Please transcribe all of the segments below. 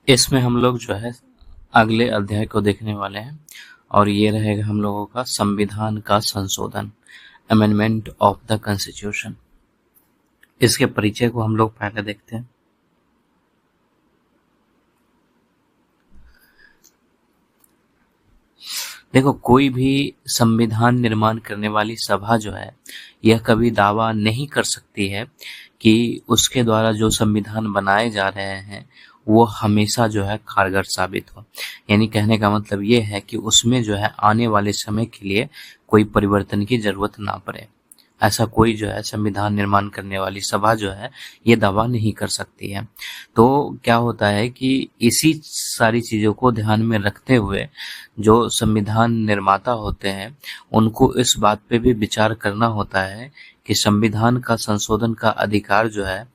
इसमें हम लोग जो है अगले अध्याय को देखने वाले हैं और ये रहेगा हम लोगों का संविधान का संशोधन, अमेंडमेंट ऑफ द कॉन्स्टिट्यूशन। इसके परिचय को हम लोग पहले देखते हैं। देखो, कोई भी संविधान निर्माण करने वाली सभा जो है यह कभी दावा नहीं कर सकती है कि उसके द्वारा जो संविधान बनाए जा रहे हैं वो हमेशा जो है कारगर साबित हो। यानी कहने का मतलब ये है कि उसमें जो है आने वाले समय के लिए कोई परिवर्तन की जरूरत ना पड़े। ऐसा कोई जो है संविधान निर्माण करने वाली सभा जो है ये दावा नहीं कर सकती है। तो क्या होता है कि इसी सारी चीजों को ध्यान में रखते हुए जो संविधान निर्माता होते हैं उनको इस बात पे भी विचार करना होता है कि संविधान का संशोधन का अधिकार जो है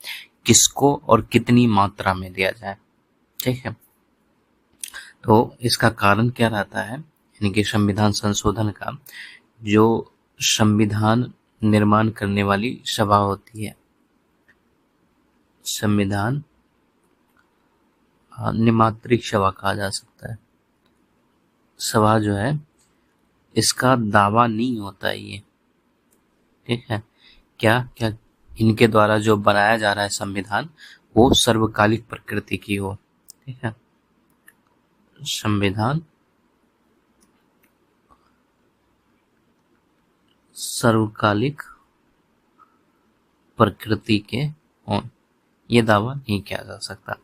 किसको और कितनी मात्रा में दिया जाए। ठीक है, तो इसका कारण क्या रहता है, यानी कि संविधान संशोधन का जो संविधान निर्माण करने वाली सभा होती है, संविधान निमात्रिक सभा कहा जा सकता है, सभा जो है इसका दावा नहीं होता है ये। ठीक है, क्या क्या इनके द्वारा जो बनाया जा रहा है संविधान वो सर्वकालिक प्रकृति की हो। ठीक है, संविधान सर्वकालिक प्रकृति के हों, ये दावा नहीं किया जा सकता।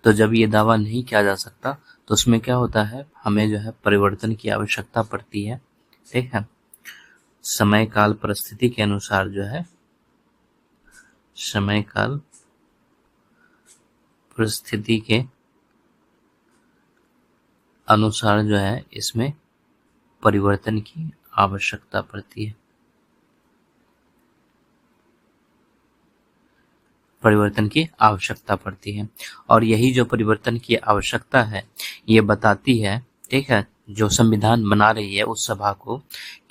तो जब ये दावा नहीं किया जा सकता तो उसमें क्या होता है, हमें जो है परिवर्तन की आवश्यकता पड़ती है। ठीक है, समय काल परिस्थिति के अनुसार जो है, समय काल परिस्थिति के अनुसार जो है इसमें परिवर्तन की आवश्यकता पड़ती है, परिवर्तन की आवश्यकता पड़ती है। और यही जो परिवर्तन की आवश्यकता है ये बताती है, ठीक है, जो संविधान बना रही है उस सभा को,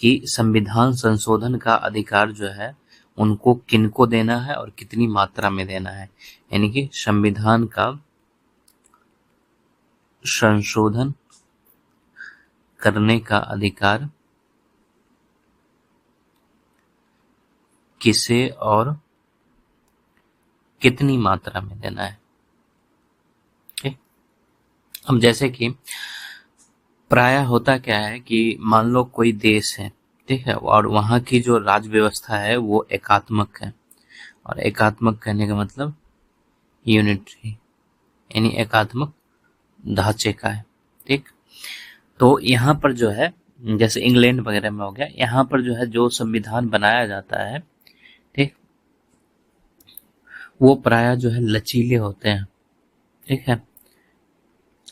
कि संविधान संशोधन का अधिकार जो है उनको किनको देना है और कितनी मात्रा में देना है। यानी कि संविधान का संशोधन करने का अधिकार किसे और कितनी मात्रा में देना है। ठीक, अब जैसे कि प्रायः होता क्या है कि मान लो कोई देश है, ठीक है, और वहाँ की जो राज्य व्यवस्था है वो एकात्मक है। और एकात्मक कहने का मतलब यूनिटरी, यानी एकात्मक ढांचे का है। ठीक, तो यहाँ पर जो है जैसे इंग्लैंड वगैरह में हो गया, यहाँ पर जो है जो संविधान बनाया जाता है, ठीक, वो प्रायः जो है लचीले होते हैं। ठीक है,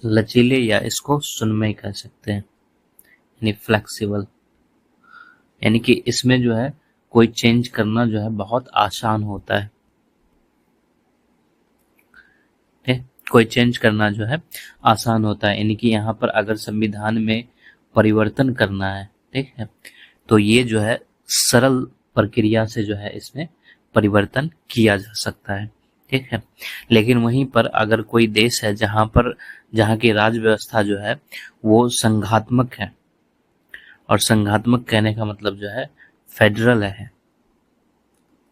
लचीले या इसको सुनमय कह सकते हैं, यानी फ्लेक्सिबल। यानी कि इसमें जो है कोई चेंज करना जो है बहुत आसान होता है। ठीक, कोई चेंज करना जो है आसान होता है। यानी कि यहाँ पर अगर संविधान में परिवर्तन करना है, ठीक है, तो ये जो है सरल प्रक्रिया से जो है इसमें परिवर्तन किया जा सकता है। ठीक है, लेकिन वहीं पर अगर कोई देश है जहाँ की राज्य व्यवस्था जो है वो संघात्मक है, और संघात्मक कहने का मतलब जो है फेडरल है,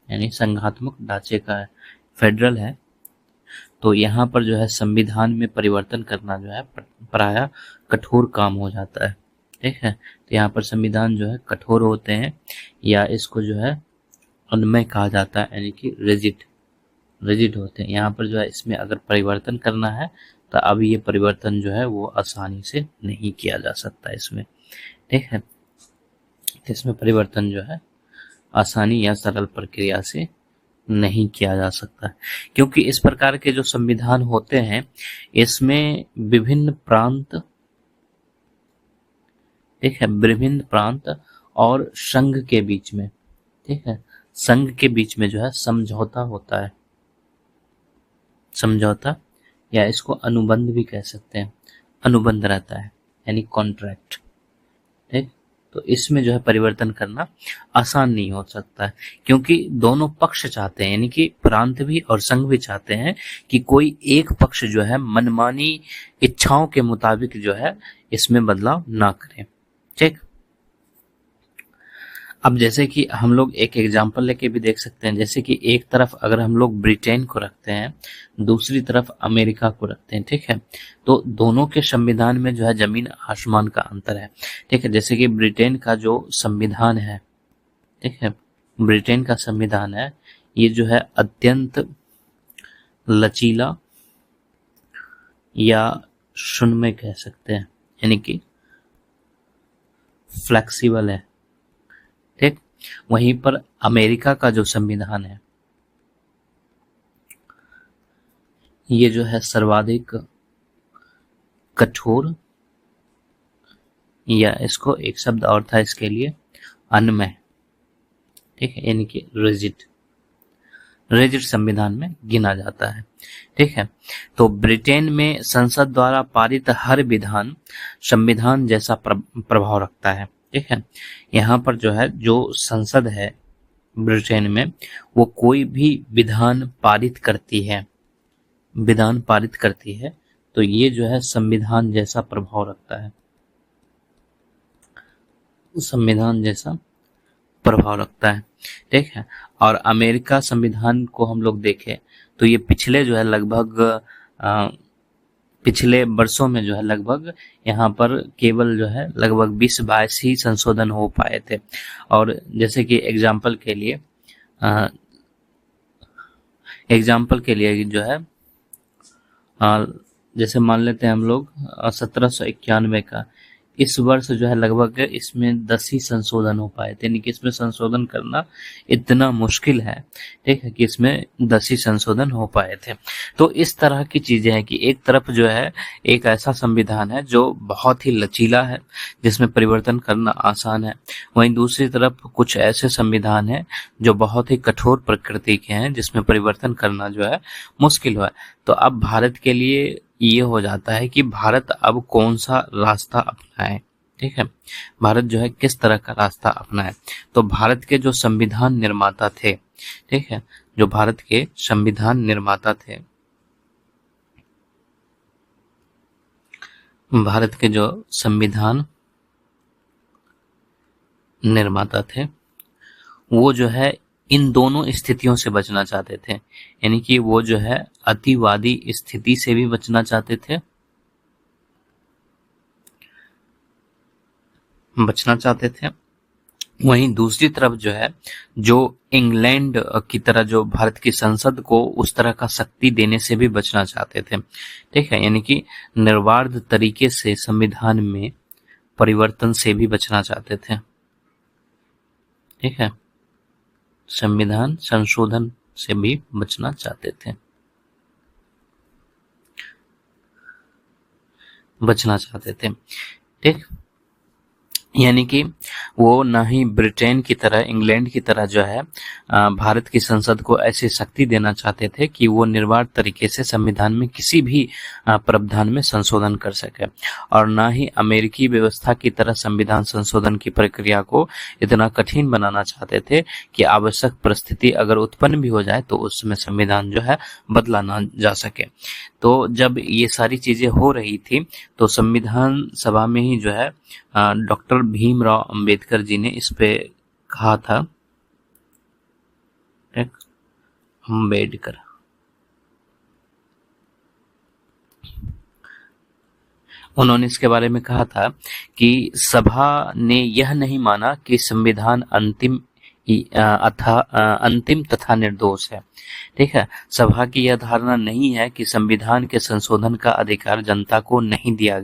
यानी संघात्मक ढांचे का है, फेडरल है, तो यहाँ पर जो है संविधान में परिवर्तन करना जो है प्रायः कठोर काम हो जाता है। ठीक है, तो यहाँ पर संविधान जो है कठोर होते हैं, या इसको जो है उन्मय कहा जाता है, यानी कि रिजिड होते हैं। यहाँ पर जो है इसमें अगर परिवर्तन करना है तो अब ये परिवर्तन जो है वो आसानी से नहीं किया जा सकता इसमें। ठीक है, इसमें परिवर्तन जो है आसानी या सरल प्रक्रिया से नहीं किया जा सकता, क्योंकि इस प्रकार के जो संविधान होते हैं इसमें विभिन्न प्रांत, ठीक है, विभिन्न प्रांत और संघ के बीच में, ठीक है, संघ के बीच में जो है समझौता होता है, समझौता या इसको अनुबंध भी कह सकते हैं, अनुबंध रहता है, यानी कॉन्ट्रैक्ट। ठीक, तो इसमें जो है परिवर्तन करना आसान नहीं हो सकता है, क्योंकि दोनों पक्ष चाहते हैं, यानी कि प्रांत भी और संघ भी चाहते हैं कि कोई एक पक्ष जो है मनमानी इच्छाओं के मुताबिक जो है इसमें बदलाव ना करे। ठीक। अब जैसे कि हम लोग एक एग्जांपल लेके भी देख सकते हैं, जैसे कि एक तरफ अगर हम लोग ब्रिटेन को रखते हैं, दूसरी तरफ अमेरिका को रखते हैं, ठीक है, तो दोनों के संविधान में जो है जमीन आसमान का अंतर है। ठीक है, जैसे कि ब्रिटेन का जो संविधान है, ठीक है, ब्रिटेन का संविधान है, ये जो है अत्यंत लचीला या शून्य कह सकते हैं, यानी कि फ्लेक्सिबल है। ठीक। वहीं पर अमेरिका का जो संविधान है ये जो है सर्वाधिक कठोर, या इसको एक शब्द और था इसके लिए, अन्वय। ठीक है, यानी कि रिजिड संविधान में गिना जाता है। ठीक है, तो ब्रिटेन में संसद द्वारा पारित हर विधान संविधान जैसा प्रभाव रखता है। ठीक है, यहाँ पर जो है जो संसद है ब्रिटेन में, वो कोई भी विधान पारित करती है तो ये जो है संविधान जैसा प्रभाव रखता है, संविधान जैसा प्रभाव रखता है। ठीक है, और अमेरिका संविधान को हम लोग देखें तो ये पिछले जो है लगभग पिछले वर्षों में जो है लगभग यहाँ पर केवल जो है लगभग 20-22 ही संशोधन हो पाए थे। और जैसे कि एग्जाम्पल के लिए जो है जैसे मान लेते हैं हम लोग 1791 का, इस वर्ष जो है लगभग इसमें 10 ही संशोधन हो पाए थे, यानी कि इसमें संशोधन करना इतना मुश्किल है। ठीक है, कि इसमें 10 ही संशोधन हो पाए थे। तो इस तरह की चीजें हैं कि एक तरफ जो है एक ऐसा संविधान है जो बहुत ही लचीला है, जिसमें परिवर्तन करना आसान है, वहीं दूसरी तरफ कुछ ऐसे संविधान है जो बहुत ही कठोर प्रकृति के हैं, जिसमें परिवर्तन करना जो है मुश्किल है। तो अब भारत के लिए ये हो जाता है कि भारत अब कौन सा रास्ता अपनाए। ठीक है, भारत जो है किस तरह का रास्ता अपनाए। तो भारत के जो संविधान निर्माता थे, ठीक है, जो भारत के संविधान निर्माता थे, भारत के जो संविधान निर्माता थे वो जो है इन दोनों स्थितियों से बचना चाहते थे, यानी कि वो जो है अतिवादी स्थिति से भी बचना चाहते थे, वहीं दूसरी तरफ जो है जो इंग्लैंड की तरह जो भारत की संसद को उस तरह का शक्ति देने से भी बचना चाहते थे। ठीक है, यानी कि निर्बाध तरीके से संविधान में परिवर्तन से भी बचना चाहते थे। ठीक है, संविधान संशोधन से भी बचना चाहते थे। ठीक, यानी कि वो ना ही ब्रिटेन की तरह, इंग्लैंड की तरह जो है भारत की संसद को ऐसी शक्ति देना चाहते थे कि वो निर्बाध तरीके से संविधान में किसी भी प्रावधान में संशोधन कर सके, और ना ही अमेरिकी व्यवस्था की तरह संविधान संशोधन की प्रक्रिया को इतना कठिन बनाना चाहते थे कि आवश्यक परिस्थिति अगर उत्पन्न भी हो जाए तो उसमें संविधान जो है बदला ना जा सके। तो जब ये सारी चीजें हो रही थी तो संविधान सभा में ही जो है डॉक्टर भीमराव अंबेडकर जी ने इस पे कहा था, अंबेडकर, उन्होंने इसके बारे में कहा था कि सभा ने यह नहीं माना कि संविधान अंतिम तथा निर्दोष है। ठीक है, सभा की यह धारणा नहीं है कि संविधान के संशोधन का अधिकार जनता को नहीं दिया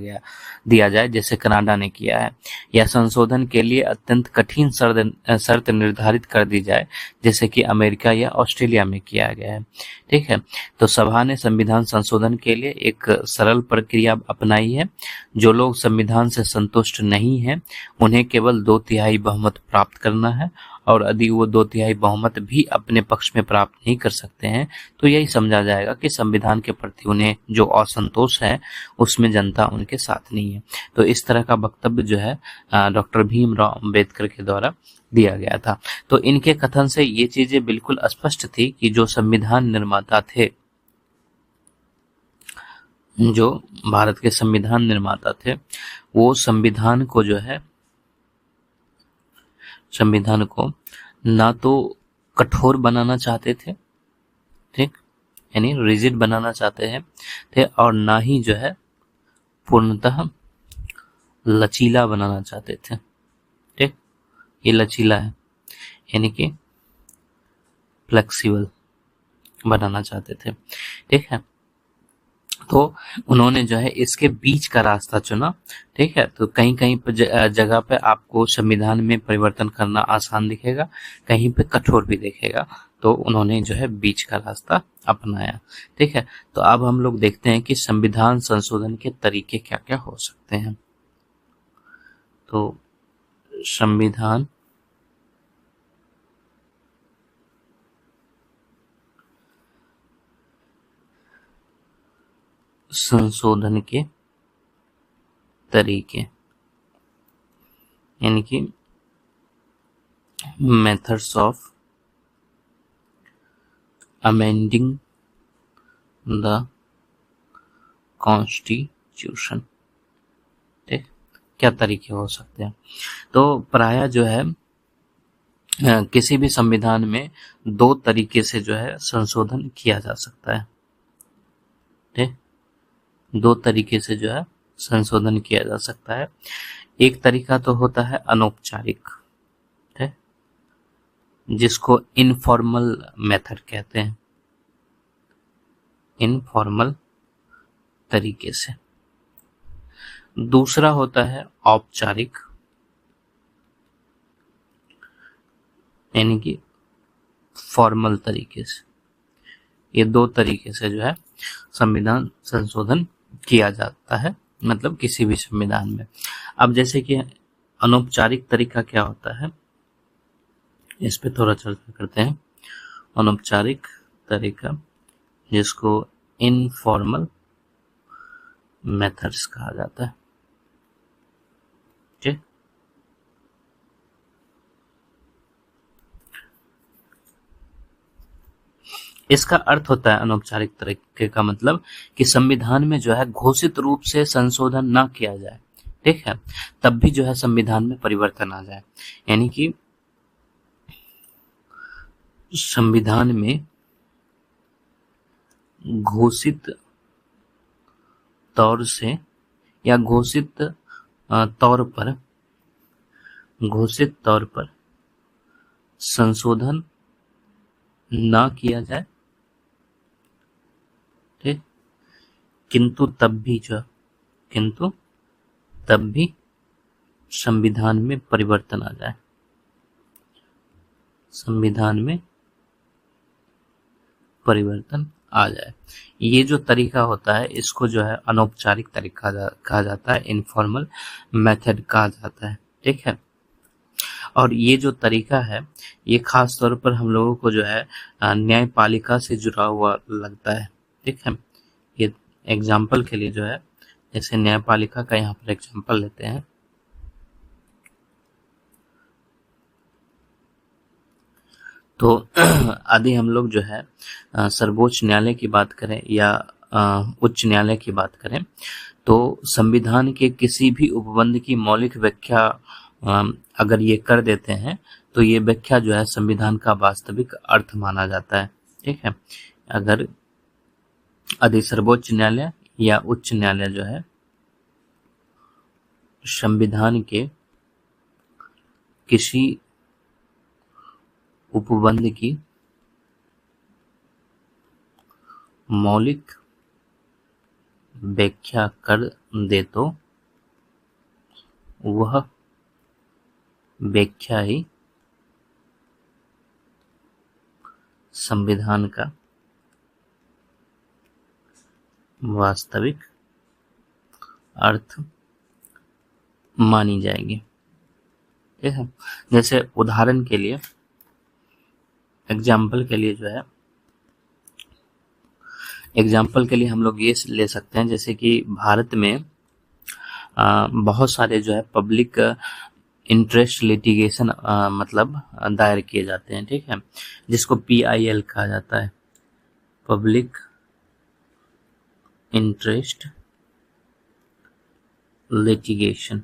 जाए जैसे कनाडा ने किया है, या संशोधन के लिए अत्यंत कठिन शर्त निर्धारित कर दी जाए जैसे कि अमेरिका या ऑस्ट्रेलिया में किया गया है। ठीक है, तो सभा ने संविधान संशोधन के लिए एक सरल प्रक्रिया अपनाई है। जो लोग संविधान से संतुष्ट नहीं हैं उन्हें केवल 2/3 बहुमत प्राप्त करना है और यदि वो 2/3 बहुमत भी अपने पक्ष में प्राप्त नहीं कर सकते हैं तो यही समझा जाएगा कि संविधान के प्रति उन्हें जो असंतोष है उसमें जनता उनके साथ नहीं है। तो इस तरह का वक्तव्य जो है डॉक्टर भीमराव अंबेडकर के द्वारा दिया गया था। तो इनके कथन से ये चीजें बिल्कुल स्पष्ट थी कि जो संविधान निर्माता थे, जो भारत के संविधान निर्माता थे, वो संविधान को जो है, संविधान को ना तो कठोर बनाना चाहते थे, ठीक, यानी रिजिड बनाना चाहते हैं थे, और ना ही जो है पूर्णतः लचीला बनाना चाहते थे। ठीक, ये लचीला है यानी कि फ्लेक्सिबल बनाना चाहते थे। ठीक है, तो उन्होंने जो है इसके बीच का रास्ता चुना। ठीक है, तो कहीं कहीं पर जगह पे आपको संविधान में परिवर्तन करना आसान दिखेगा, कहीं पे कठोर भी दिखेगा, तो उन्होंने जो है बीच का रास्ता अपनाया। ठीक है, तो अब हम लोग देखते हैं कि संविधान संशोधन के तरीके क्या क्या हो सकते हैं। तो संविधान संशोधन के तरीके यानी कि methods of amending the constitution. ठीक, क्या तरीके हो सकते हैं? तो प्रायः जो है किसी भी संविधान में 2 तरीके से जो है संशोधन किया जा सकता है। ठीक, 2 तरीके से जो है संशोधन किया जा सकता है। एक तरीका तो होता है अनौपचारिक, ठीक, जिसको इनफॉर्मल मेथड कहते हैं, इनफॉर्मल तरीके से। दूसरा होता है औपचारिक, यानी कि फॉर्मल तरीके से। ये 2 तरीके से जो है संविधान संशोधन किया जाता है, मतलब किसी भी संविधान में। अब जैसे कि अनौपचारिक तरीका क्या होता है, इस पे थोड़ा चर्चा करते हैं। अनौपचारिक तरीका, जिसको इनफॉर्मल मेथड्स कहा जाता है। ठीक, इसका अर्थ होता है अनौपचारिक तरीके का मतलब कि संविधान में जो है घोषित रूप से संशोधन ना किया जाए, ठीक है, तब भी जो है संविधान में परिवर्तन आ जाए। यानी कि संविधान में घोषित तौर से या घोषित तौर पर संशोधन ना किया जाए, ठीक, किंतु तब भी संविधान में परिवर्तन आ जाए, संविधान में परिवर्तन आ जाए। ये जो तरीका होता है इसको जो है अनौपचारिक तरीका कहा जाता है, इनफॉर्मल मेथड कहा जाता है। ठीक है, और ये जो तरीका है ये खास तौर पर हम लोगों को जो है न्यायपालिका से जुड़ा हुआ लगता है। ठीक है, ये एग्जाम्पल के लिए जो है, जैसे न्यायपालिका का यहाँ पर एग्जाम्पल लेते हैं। तो यदि हम लोग जो है सर्वोच्च न्यायालय की बात करें या उच्च न्यायालय की बात करें, तो संविधान के किसी भी उपबंध की मौलिक व्याख्या अगर ये कर देते हैं तो ये व्याख्या जो है संविधान का वास्तविक अर्थ माना जाता है। ठीक है, अगर यदि सर्वोच्च न्यायालय या उच्च न्यायालय जो है संविधान के किसी उपबंध की मौलिक व्याख्या कर दे तो वह व्याख्या ही संविधान का वास्तविक अर्थ मानी जाएगी। ठीक है, जैसे उदाहरण के लिए एग्जाम्पल के लिए जो है, एग्जाम्पल के लिए हम लोग ये ले सकते हैं जैसे कि भारत में बहुत सारे जो है पब्लिक इंटरेस्ट लिटिगेशन मतलब दायर किए जाते हैं, ठीक है, जिसको PIL कहा जाता है, पब्लिक इंटरेस्ट लिटिगेशन,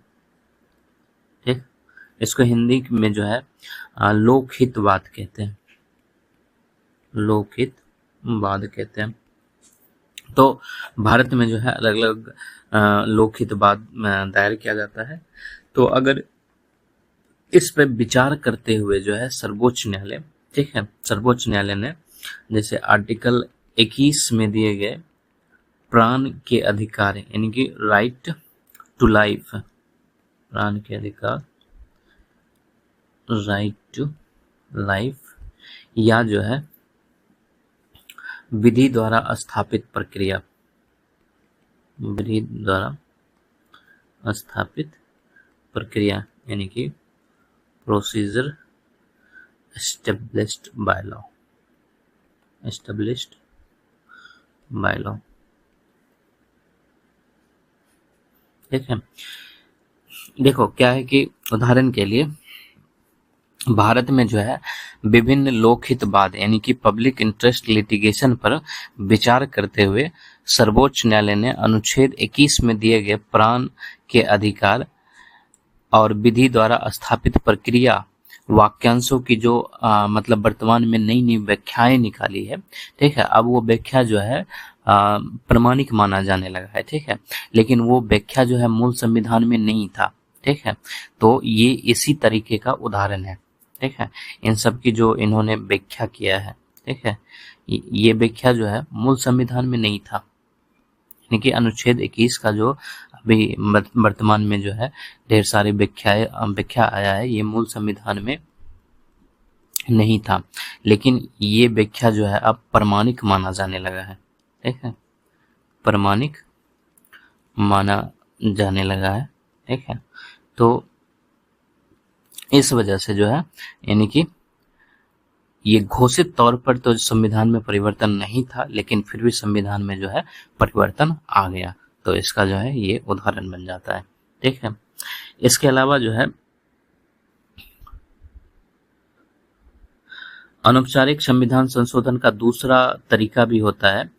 ठीक। इसको हिंदी में जो है लोकहितवाद कहते हैं, लोकहितवाद कहते हैं। तो भारत में जो है अलग अलग लोकहितवाद दायर किया जाता है। तो अगर इस पर विचार करते हुए जो है सर्वोच्च न्यायालय, ठीक है, सर्वोच्च न्यायालय ने जैसे आर्टिकल 21 में दिए गए प्राण के अधिकार यानी कि राइट टू लाइफ, प्राण के अधिकार, राइट टू लाइफ, या जो है विधि द्वारा स्थापित प्रक्रिया, विधि द्वारा स्थापित प्रक्रिया यानी कि procedure established by law, established by law, ठीक है। देखो क्या है कि उदाहरण के लिए भारत में जो है विभिन्न लोकहितवाद यानी कि पब्लिक इंटरेस्ट लिटिगेशन पर विचार करते हुए सर्वोच्च न्यायालय ने अनुच्छेद 21 में दिए गए प्राण के अधिकार और विधि द्वारा स्थापित प्रक्रिया वाक्यांशों की जो मतलब वर्तमान में नई नई व्याख्याएं निकाली है, ठीक है। अब वो व्याख्या जो है प्रमाणिक माना जाने लगा है, ठीक है, लेकिन वो व्याख्या जो है मूल संविधान में नहीं था, ठीक है। तो ये इसी तरीके का उदाहरण है, ठीक है, इन सब की जो इन्होंने व्याख्या किया है, ठीक है, ये व्याख्या जो है मूल संविधान में नहीं था, यानी कि अनुच्छेद 21 का जो अभी वर्तमान में जो है ढेर सारी व्याख्या आया है, ये मूल संविधान में नहीं था, लेकिन ये व्याख्या जो है अब प्रमाणिक माना जाने लगा है, ठीक है, प्रमाणिक माना जाने लगा है, ठीक है। तो इस वजह से जो है यानी कि ये घोषित तौर पर तो संविधान में परिवर्तन नहीं था, लेकिन फिर भी संविधान में जो है परिवर्तन आ गया, तो इसका जो है ये उदाहरण बन जाता है, ठीक है। इसके अलावा जो है अनौपचारिक संविधान संशोधन का दूसरा तरीका भी होता है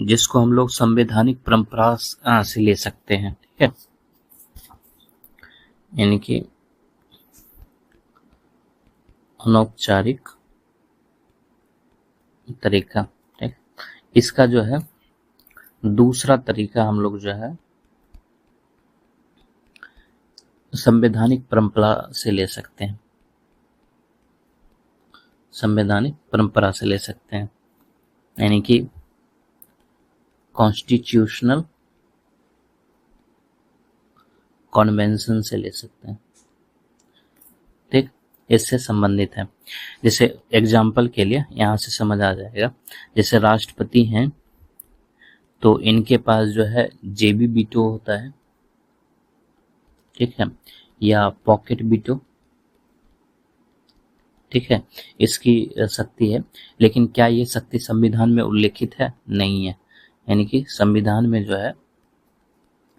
जिसको हम लोग संवैधानिक परंपरा से ले सकते हैं, ठीक है, यानी कि अनौपचारिक तरीका, ठीक। इसका जो है दूसरा तरीका हम लोग जो है संवैधानिक परंपरा से ले सकते हैं, संवैधानिक परंपरा से ले सकते हैं, यानी कि कॉन्स्टिट्यूशनल कन्वेंशन से ले सकते हैं, ठीक, इससे संबंधित है। जैसे एग्जाम्पल के लिए यहाँ से समझ आ जाएगा, जैसे राष्ट्रपति हैं तो इनके पास जो है जेबी वीटो होता है, ठीक है, या पॉकेट वीटो, ठीक है, इसकी शक्ति है, लेकिन क्या ये शक्ति संविधान में उल्लेखित है? नहीं है, यानी कि संविधान में जो है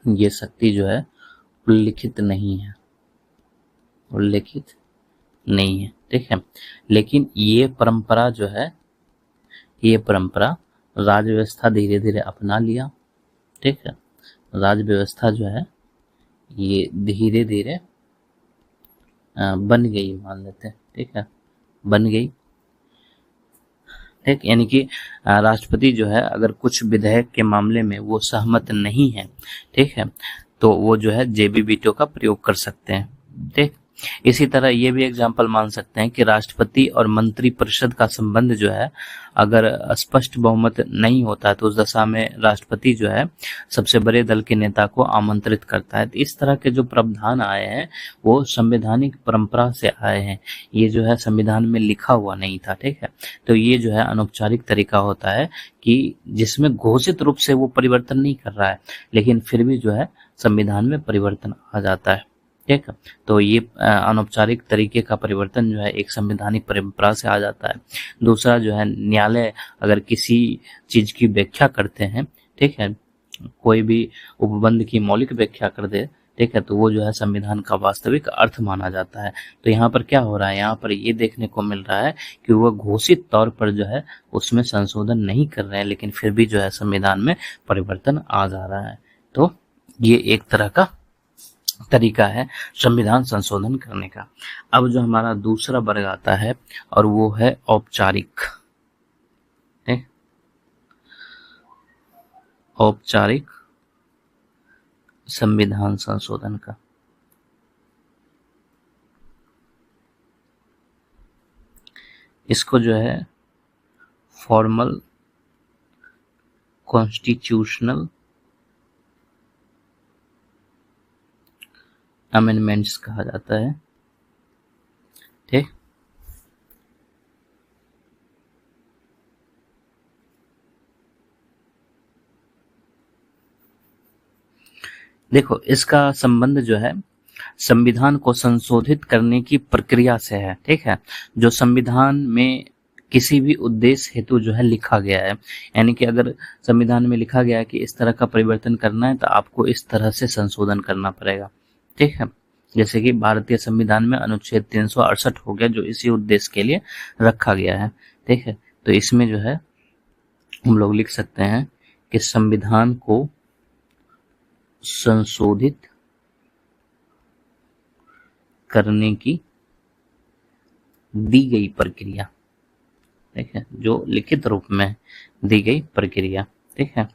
ये शक्ति जो है उल्लेखित नहीं है, उल्लेखित नहीं है, ठीक है। लेकिन ये परंपरा जो है, ये परंपरा राज्य व्यवस्था धीरे धीरे अपना लिया, ठीक है, राज्य व्यवस्था जो है ये धीरे धीरे बन गई, मान लेते हैं, ठीक है, बन गई, ठीक, यानी कि राष्ट्रपति जो है अगर कुछ विधेयक के मामले में वो सहमत नहीं है, ठीक है, तो वो जो है जेबी वीटो का प्रयोग कर सकते हैं, ठीक। इसी तरह ये भी एग्जाम्पल मान सकते हैं कि राष्ट्रपति और मंत्री परिषद का संबंध जो है अगर स्पष्ट बहुमत नहीं होता तो उस दशा में राष्ट्रपति जो है सबसे बड़े दल के नेता को आमंत्रित करता है। तो इस तरह के जो प्रावधान आए हैं वो संवैधानिक परंपरा से आए हैं, ये जो है संविधान में लिखा हुआ नहीं था, ठीक है। तो ये जो है अनौपचारिक तरीका होता है कि जिसमें घोषित रूप से वो परिवर्तन नहीं कर रहा है, लेकिन फिर भी जो है संविधान में परिवर्तन आ जाता है, ठीक है। तो ये अनौपचारिक तरीके का परिवर्तन जो है एक संवैधानिक परंपरा से आ जाता है। दूसरा जो है, न्यायालय अगर किसी चीज की व्याख्या करते हैं, ठीक है, कोई भी उपबंध की मौलिक व्याख्या कर दे, ठीक है, तो वो जो है संविधान का वास्तविक अर्थ माना जाता है। तो यहाँ पर क्या हो रहा है, यहाँ पर ये देखने को मिल रहा है कि वो घोषित तौर पर जो है उसमें संशोधन नहीं कर रहे हैं, लेकिन फिर भी जो है संविधान में परिवर्तन आ जा रहा है। तो ये एक तरह का तरीका है संविधान संशोधन करने का। अब जो हमारा दूसरा वर्ग आता है और वो है औपचारिक, औपचारिक संविधान संशोधन का। इसको जो है फॉर्मल कॉन्स्टिट्यूशनल अमेंडमेंट्स कहा जाता है। ठीक, देखो इसका संबंध जो है संविधान को संशोधित करने की प्रक्रिया से है। ठीक है, जो संविधान में किसी भी उद्देश्य हेतु जो है लिखा गया है, यानी कि अगर संविधान में लिखा गया है कि इस तरह का परिवर्तन करना है तो आपको इस तरह से संशोधन करना पड़ेगा। ठीक है, जैसे कि भारतीय संविधान में अनुच्छेद 368 हो गया जो इसी उद्देश्य के लिए रखा गया है। ठीक है, तो इसमें जो है हम लोग लिख सकते हैं कि संविधान को संशोधित करने की दी गई प्रक्रिया, ठीक है, जो लिखित रूप में दी गई प्रक्रिया। ठीक है,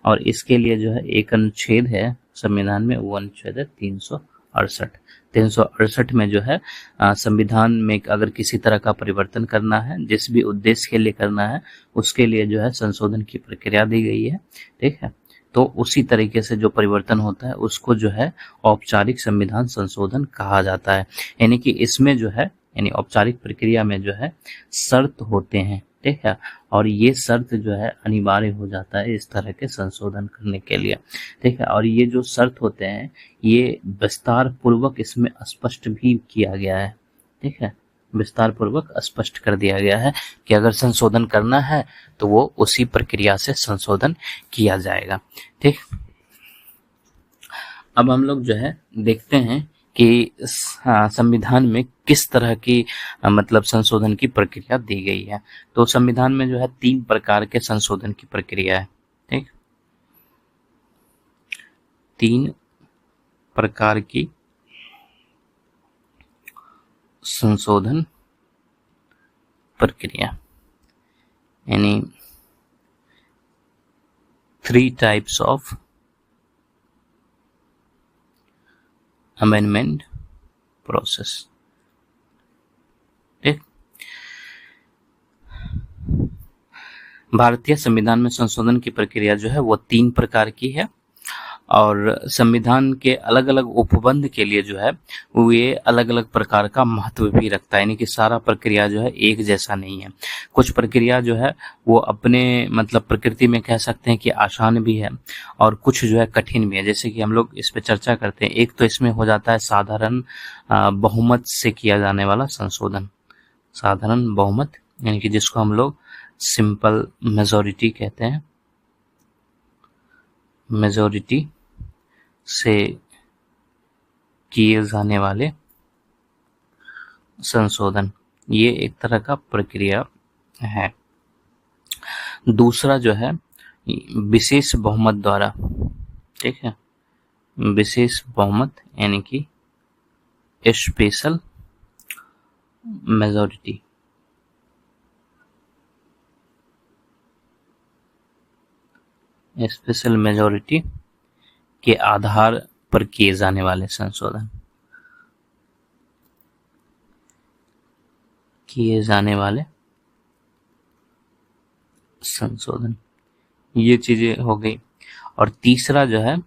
और इसके लिए जो है एक अनुच्छेद है संविधान में, वो अनुच्छेद है 368। 368 में जो है संविधान में अगर किसी तरह का परिवर्तन करना है, जिस भी उद्देश्य के लिए करना है, उसके लिए जो है संशोधन की प्रक्रिया दी गई है। ठीक है, तो उसी तरीके से जो परिवर्तन होता है उसको जो है औपचारिक संविधान संशोधन कहा जाता है। यानी कि इसमें जो है, यानी औपचारिक प्रक्रिया में जो है शर्त होते हैं। ठीक है, और ये शर्त जो है अनिवार्य हो जाता है इस तरह के संशोधन करने के लिए। ठीक है, और ये जो शर्त होते हैं ये विस्तार पूर्वक इसमें स्पष्ट भी किया गया है। ठीक है, विस्तार पूर्वक स्पष्ट कर दिया गया है कि अगर संशोधन करना है तो वो उसी प्रक्रिया से संशोधन किया जाएगा। ठीक, अब हम लोग जो है देखते हैं कि संविधान में किस तरह की मतलब संशोधन की प्रक्रिया दी गई है। तो संविधान में जो है 3 प्रकार के संशोधन की प्रक्रिया है। ठीक, 3 प्रकार की संशोधन प्रक्रिया, यानी 3 टाइप्स ऑफ अमेंडमेंट प्रोसेस। ठीक, भारतीय संविधान में संशोधन की प्रक्रिया जो है वो 3 प्रकार की है, और संविधान के अलग अलग उपबंध के लिए जो है वो ये अलग अलग प्रकार का महत्व भी रखता है। यानी कि सारा प्रक्रिया जो है एक जैसा नहीं है। कुछ प्रक्रिया जो है वो अपने मतलब प्रकृति में कह सकते हैं कि आसान भी है, और कुछ जो है कठिन भी है। जैसे कि हम लोग इस पे चर्चा करते हैं, एक तो इसमें हो जाता है साधारण बहुमत से किया जाने वाला संशोधन। साधारण बहुमत यानी कि जिसको हम लोग सिंपल मेजॉरिटी कहते हैं, मेजॉरिटी से किए जाने वाले संशोधन, ये एक तरह का प्रक्रिया है। दूसरा जो है विशेष बहुमत द्वारा। ठीक है, विशेष बहुमत यानी कि स्पेशल मेजॉरिटी। स्पेशल मेजॉरिटी के आधार पर किए जाने वाले संशोधन, किए जाने वाले संशोधन, ये चीजें हो गई। और तीसरा जो है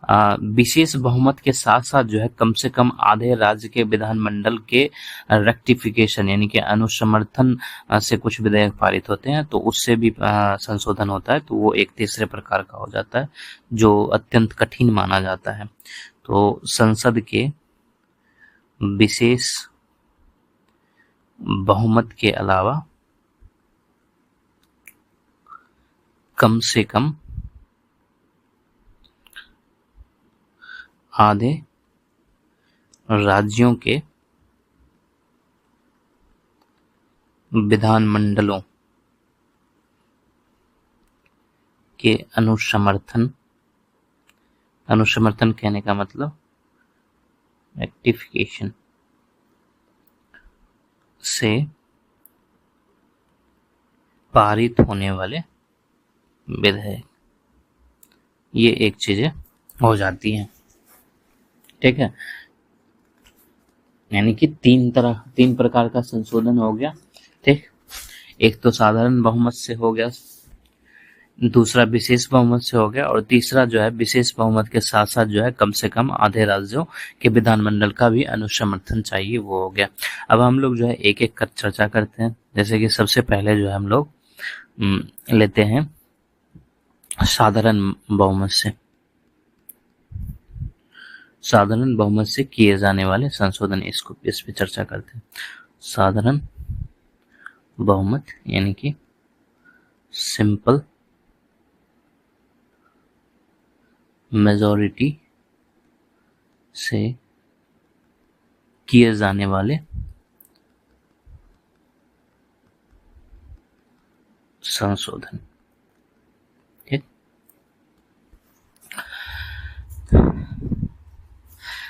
विशेष बहुमत के साथ साथ जो है कम से कम आधे राज्य के विधानमंडल के रेक्टिफिकेशन यानी कि अनुसमर्थन से कुछ विधेयक पारित होते हैं, तो उससे भी संशोधन होता है। तो वो एक तीसरे प्रकार का हो जाता है जो अत्यंत कठिन माना जाता है। तो संसद के विशेष बहुमत के अलावा कम से कम आधे राज्यों के विधानमंडलों के अनुसमर्थन कहने का मतलब रेक्टिफिकेशन से पारित होने वाले विधेयक, ये एक चीजें हो जाती हैं। ठीक है, यानी कि तीन प्रकार का संशोधन हो गया। ठीक, एक तो साधारण बहुमत से हो गया, दूसरा विशेष बहुमत से हो गया, और तीसरा जो है विशेष बहुमत के साथ साथ जो है कम से कम आधे राज्यों के विधानमंडल का भी अनुसमर्थन चाहिए, वो हो गया। अब हम लोग जो है एक एक कर चर्चा करते हैं। जैसे कि सबसे पहले जो है हम लोग लेते हैं साधारण बहुमत से। साधारण बहुमत से किए जाने वाले संशोधन, इस पे चर्चा करते हैं। साधारण बहुमत यानी कि सिंपल मेजॉरिटी से किए जाने वाले संशोधन। ठीक,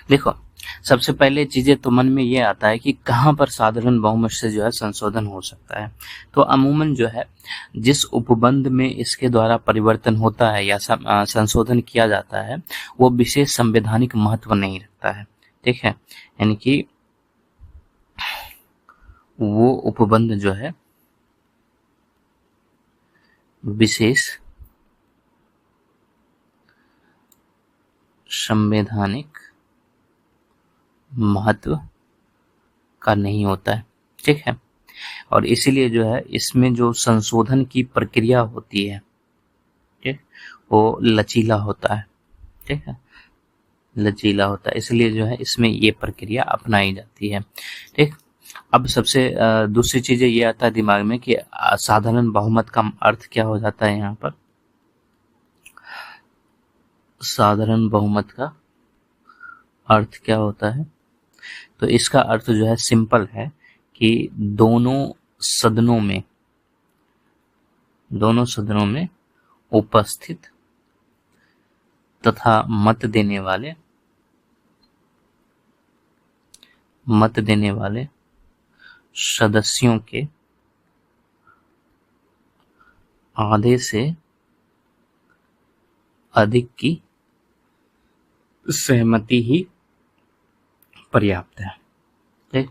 देखो सबसे पहले चीजें तो मन में ये आता है कि कहाँ पर साधारण बहुमत से जो है संशोधन हो सकता है। तो अमूमन जो है जिस उपबंध में इसके द्वारा परिवर्तन होता है या संशोधन किया जाता है वो विशेष संवैधानिक महत्व नहीं रखता है। ठीक है, यानी कि वो उपबंध जो है विशेष संवैधानिक महत्व का नहीं होता है। ठीक है, और इसीलिए जो है इसमें जो संशोधन की प्रक्रिया होती है, ठीक, वो लचीला होता है। ठीक है, लचीला होता है, इसलिए जो है इसमें ये प्रक्रिया अपनाई जाती है। ठीक, अब सबसे दूसरी चीज ये आता है दिमाग में कि साधारण बहुमत का अर्थ क्या हो जाता है। यहाँ पर साधारण बहुमत का अर्थ क्या होता है, तो इसका अर्थ जो है सिंपल है कि दोनों सदनों में उपस्थित तथा मत देने वाले सदस्यों के आधे से अधिक की सहमति ही पर्याप्त है। ठीक,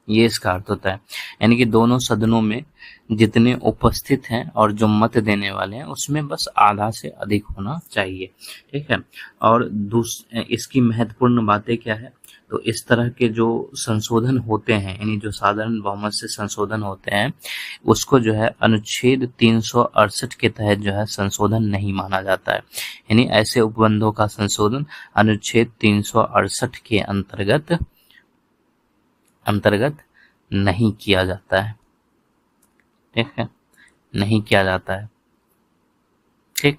ये इसका अर्थ होता है, यानी कि दोनों सदनों में जितने उपस्थित हैं और जो मत देने वाले हैं उसमें बस आधा से अधिक होना चाहिए। ठीक है, और इसकी महत्वपूर्ण बातें क्या है, तो इस तरह के जो संशोधन होते हैं, यानी जो साधारण बहुमत से संशोधन होते हैं उसको जो है अनुच्छेद 368 के तहत जो है संशोधन नहीं माना जाता है। यानी ऐसे उपबंधों का संशोधन अनुच्छेद 368 के अंतर्गत नहीं किया जाता है। ठीक है, नहीं किया जाता है। ठीक,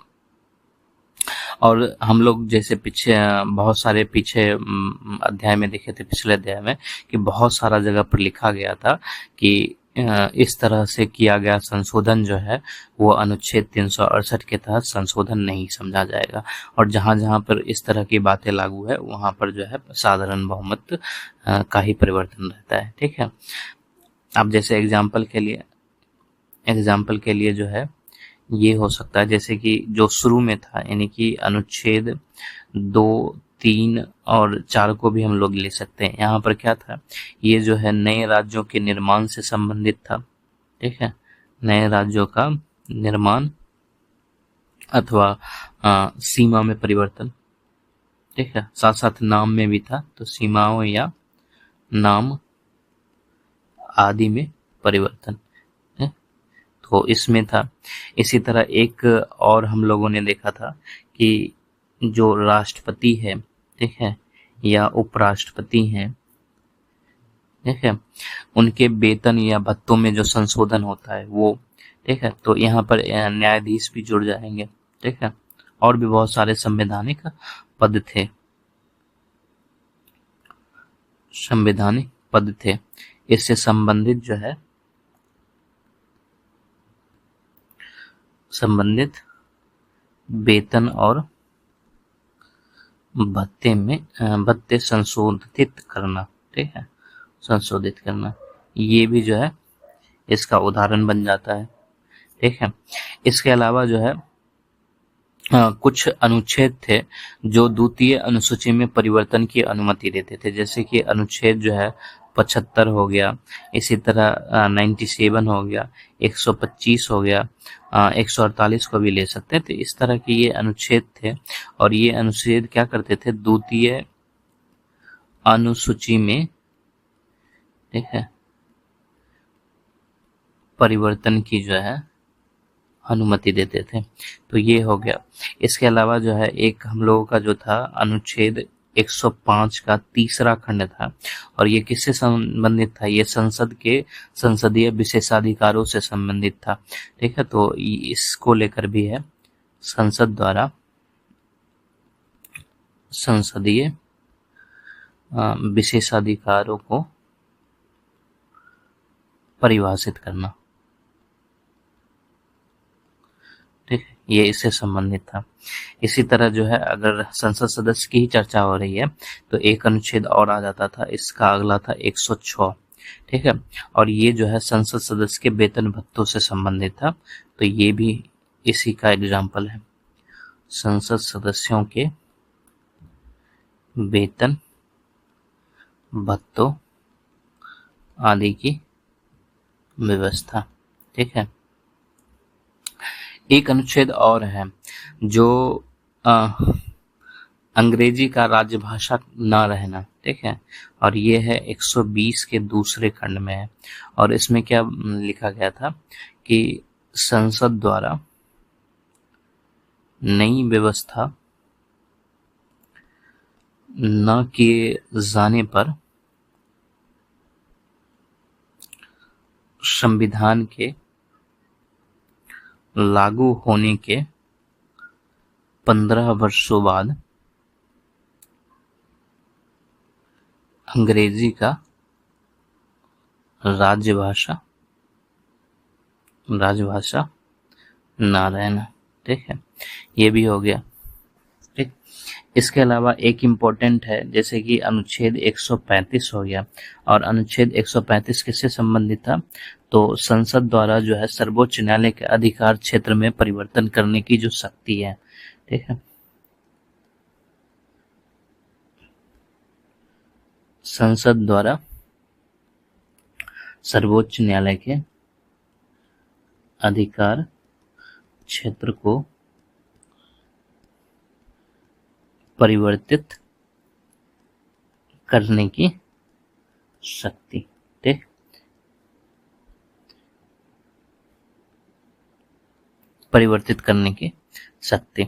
और हम लोग जैसे बहुत सारे पीछे अध्याय में देखे थे, पिछले अध्याय में, कि बहुत सारा जगह पर लिखा गया था कि इस तरह से किया गया संशोधन जो है वो अनुच्छेद 368 के तहत संशोधन नहीं समझा जाएगा, और जहां जहां पर इस तरह की बातें लागू है वहां पर जो है साधारण बहुमत का ही परिवर्तन रहता है। ठीक है, अब जैसे एग्जाम्पल के लिए जो है ये हो सकता है, जैसे कि जो शुरू में था, यानी कि अनुच्छेद 2, 3 और 4 को भी हम लोग ले सकते हैं। यहाँ पर क्या था, ये जो है नए राज्यों के निर्माण से संबंधित था। ठीक है, नए राज्यों का निर्माण अथवा सीमा में परिवर्तन। ठीक है, साथ साथ नाम में भी था, तो सीमाओं या नाम आदि में परिवर्तन, तो इसमें था। इसी तरह एक और हम लोगों ने देखा था कि जो राष्ट्रपति है, ठीक है, या उपराष्ट्रपति हैं, ठीक है, उनके वेतन या भत्तों में जो संशोधन होता है वो, ठीक है, तो यहाँ पर न्यायाधीश भी जुड़ जाएंगे। ठीक है, और भी बहुत सारे संवैधानिक पद थे, संवैधानिक पद थे। इससे संबंधित जो है संबंधित वेतन और भत्ते संशोधित करना, ठीक है, संशोधित करना, ये भी जो है इसका उदाहरण बन जाता है। ठीक है, इसके अलावा जो है कुछ अनुच्छेद थे जो द्वितीय अनुसूची में परिवर्तन की अनुमति देते थे, जैसे कि अनुच्छेद जो है 75 हो गया, इसी तरह 97 हो गया, 125 हो गया, 148 को भी ले सकते थे। इस तरह के ये अनुच्छेद थे, और ये अनुच्छेद क्या करते थे, द्वितीय अनुसूची में, ठीक है, परिवर्तन की जो है अनुमति देते थे। तो ये हो गया। इसके अलावा जो है एक हम लोगों का जो था अनुच्छेद 105 का तीसरा खंड था, और ये किससे संबंधित था, ये संसद के संसदीय विशेषाधिकारों से संबंधित था। ठीक है, तो इसको लेकर भी है, संसद द्वारा संसदीय विशेषाधिकारों को परिभाषित करना। ठीक है, ये इससे संबंधित था। इसी तरह जो है अगर संसद सदस्य की ही चर्चा हो रही है तो एक अनुच्छेद और आ जाता था, इसका अगला था 106। ठीक है, और ये जो है संसद सदस्य के वेतन भत्तों से संबंधित था, तो ये भी इसी का एग्जाम्पल है, संसद सदस्यों के वेतन भत्तों आदि की व्यवस्था। ठीक है, एक अनुच्छेद और है जो अंग्रेजी का राजभाषा न रहना। ठीक है, और ये है 120 के दूसरे खंड में है, और इसमें क्या लिखा गया था कि संसद द्वारा नई व्यवस्था न किए जाने पर संविधान के लागू होने के 15 वर्षों बाद अंग्रेजी का राजभाषा ना रहना। ठीक है, ये भी हो गया। ठीक, इसके अलावा एक इम्पोर्टेंट है, जैसे कि अनुच्छेद 135 हो गया, और अनुच्छेद 135 किससे संबंधित था, तो संसद द्वारा जो है सर्वोच्च न्यायालय के अधिकार क्षेत्र में परिवर्तन करने की जो शक्ति है। ठीक है, संसद द्वारा सर्वोच्च न्यायालय के अधिकार क्षेत्र को परिवर्तित करने की शक्ति। ठीक, परिवर्तित करने की शक्ति,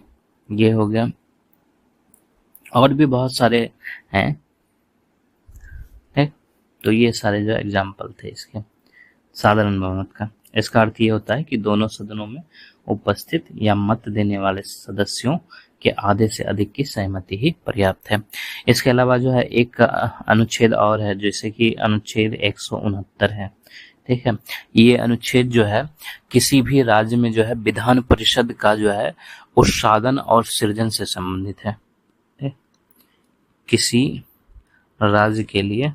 ये हो गया। और भी बहुत सारे हैं। ठीक, तो ये सारे जो एग्जाम्पल थे इसके साधारण बहुमत का। इसका अर्थ ये होता है कि दोनों सदनों में उपस्थित या मत देने वाले सदस्यों के आधे से अधिक की सहमति ही पर्याप्त है। इसके अलावा जो है एक अनुच्छेद और है, जैसे कि अनुच्छेद 169 है। ठीक है, ये अनुच्छेद जो है किसी भी राज्य में जो है विधान परिषद का जो है उत्साधन और सृजन से संबंधित है। ठीक? किसी राज्य के लिए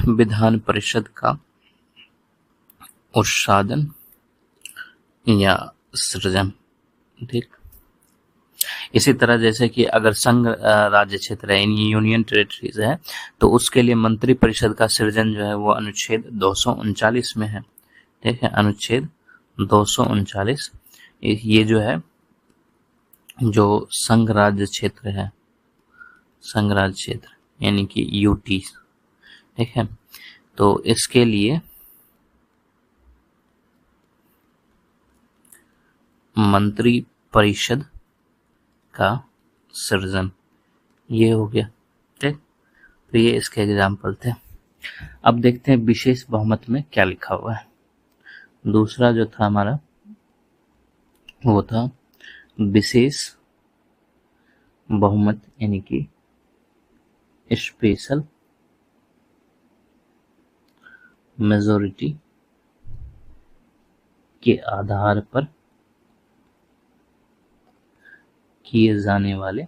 विधान परिषद का उत्साधन या सृजन। ठीक, इसी तरह जैसे कि अगर संघ राज्य क्षेत्र है, यूनियन टेरिटरीज है, तो उसके लिए मंत्री परिषद का सृजन जो है वो अनुच्छेद 239 में है। ठीक है, अनुच्छेद 239 ये जो है जो संघ राज्य क्षेत्र है, संघ राज्य क्षेत्र यानी कि यूटी। ठीक है, तो इसके लिए मंत्री परिषद का सृजन ये हो गया। ठीक, तो ये इसके एग्जाम्पल थे। अब देखते हैं विशेष बहुमत में क्या लिखा हुआ है। दूसरा जो था हमारा वो था विशेष बहुमत, यानी कि स्पेशल मेजोरिटी के आधार पर किए जाने वाले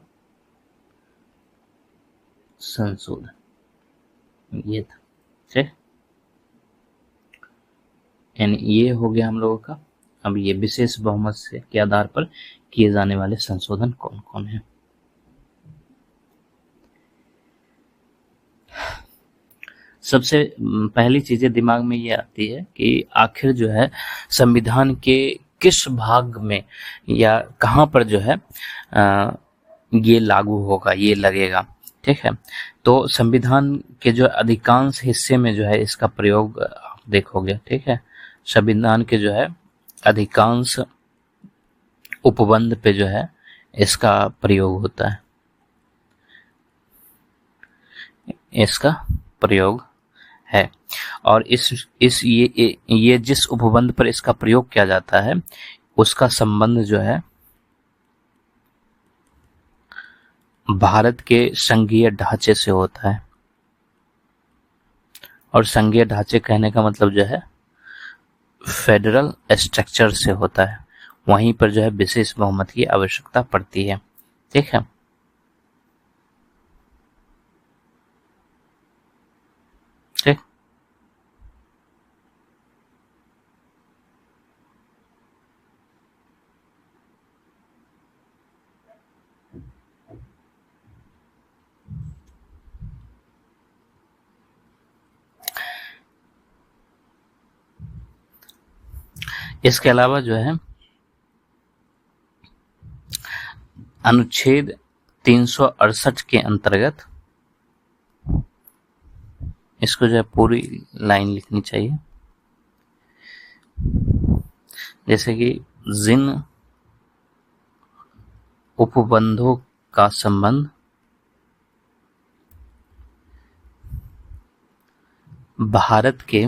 संशोधन, ये था। ठीक, यानी ये हो गया हम लोगों का। अब ये विशेष बहुमत से के आधार पर किए जाने वाले संशोधन कौन कौन है। सबसे पहली चीजें दिमाग में ये आती है कि आखिर जो है संविधान के किस भाग में या कहाँ पर जो है ये लागू होगा, ये लगेगा। ठीक है, तो संविधान के जो अधिकांश हिस्से में जो है इसका प्रयोग आप देखोगे। ठीक है, संविधान के जो है अधिकांश उपबंध पे जो है इसका प्रयोग होता है, इसका प्रयोग है। और इस ये जिस उपबंध पर इसका प्रयोग किया जाता है उसका संबंध जो है भारत के संघीय ढांचे से होता है। और संघीय ढांचे कहने का मतलब जो है फेडरल स्ट्रक्चर से होता है, वहीं पर जो है विशेष बहुमत की आवश्यकता पड़ती है। ठीक है, ठीक। इसके अलावा जो है अनुच्छेद 368 के अंतर्गत, इसको जो है पूरी लाइन लिखनी चाहिए, जैसे कि जिन उपबंधों का संबंध भारत के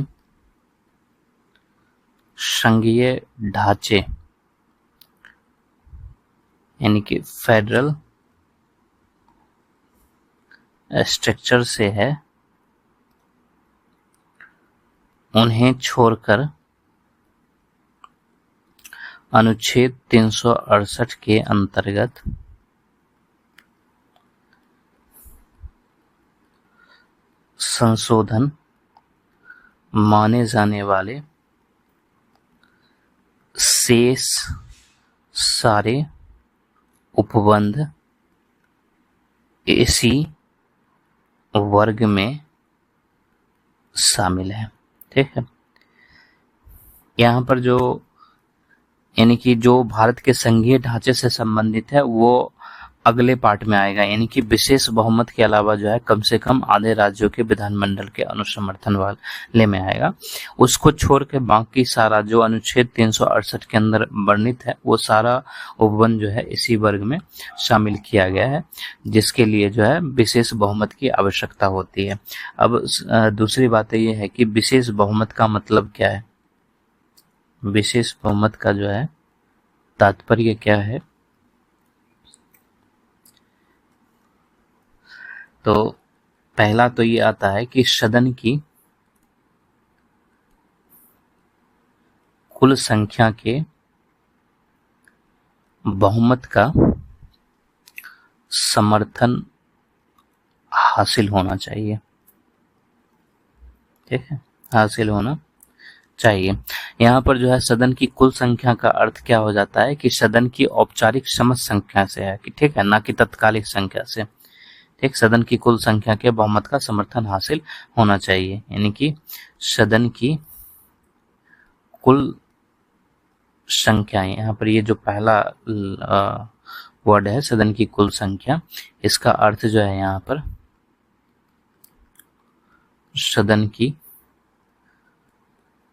संघीय ढांचे यानी कि फेडरल स्ट्रक्चर से है, उन्हें छोड़कर अनुच्छेद 368 के अंतर्गत संशोधन माने जाने वाले शेष सारे उपबंध इसी वर्ग में शामिल है। ठीक है, यहाँ पर जो यानी कि जो भारत के संघीय ढांचे से संबंधित है वो अगले पार्ट में आएगा, यानी कि विशेष बहुमत के अलावा जो है कम से कम आधे राज्यों के विधानमंडल के अनुसमर्थन वाले में आएगा। उसको छोड़ के बाकी सारा जो अनुच्छेद 368 के अंदर वर्णित है वो सारा उपबंध जो है इसी वर्ग में शामिल किया गया है, जिसके लिए जो है विशेष बहुमत की आवश्यकता होती है। अब दूसरी बात यह है कि विशेष बहुमत का मतलब क्या है, विशेष बहुमत का जो है तात्पर्य क्या है। तो पहला तो ये आता है कि सदन की कुल संख्या के बहुमत का समर्थन हासिल होना चाहिए। ठीक है, हासिल होना चाहिए। यहाँ पर जो है सदन की कुल संख्या का अर्थ क्या हो जाता है कि सदन की औपचारिक समझ संख्या से है कि ठीक है, ना कि तत्कालिक संख्या से। ठीक, सदन की कुल संख्या के बहुमत का समर्थन हासिल होना चाहिए, यानी कि सदन की कुल संख्या, यहाँ पर ये जो पहला वर्ड है सदन की कुल संख्या, इसका अर्थ जो है यहाँ पर सदन की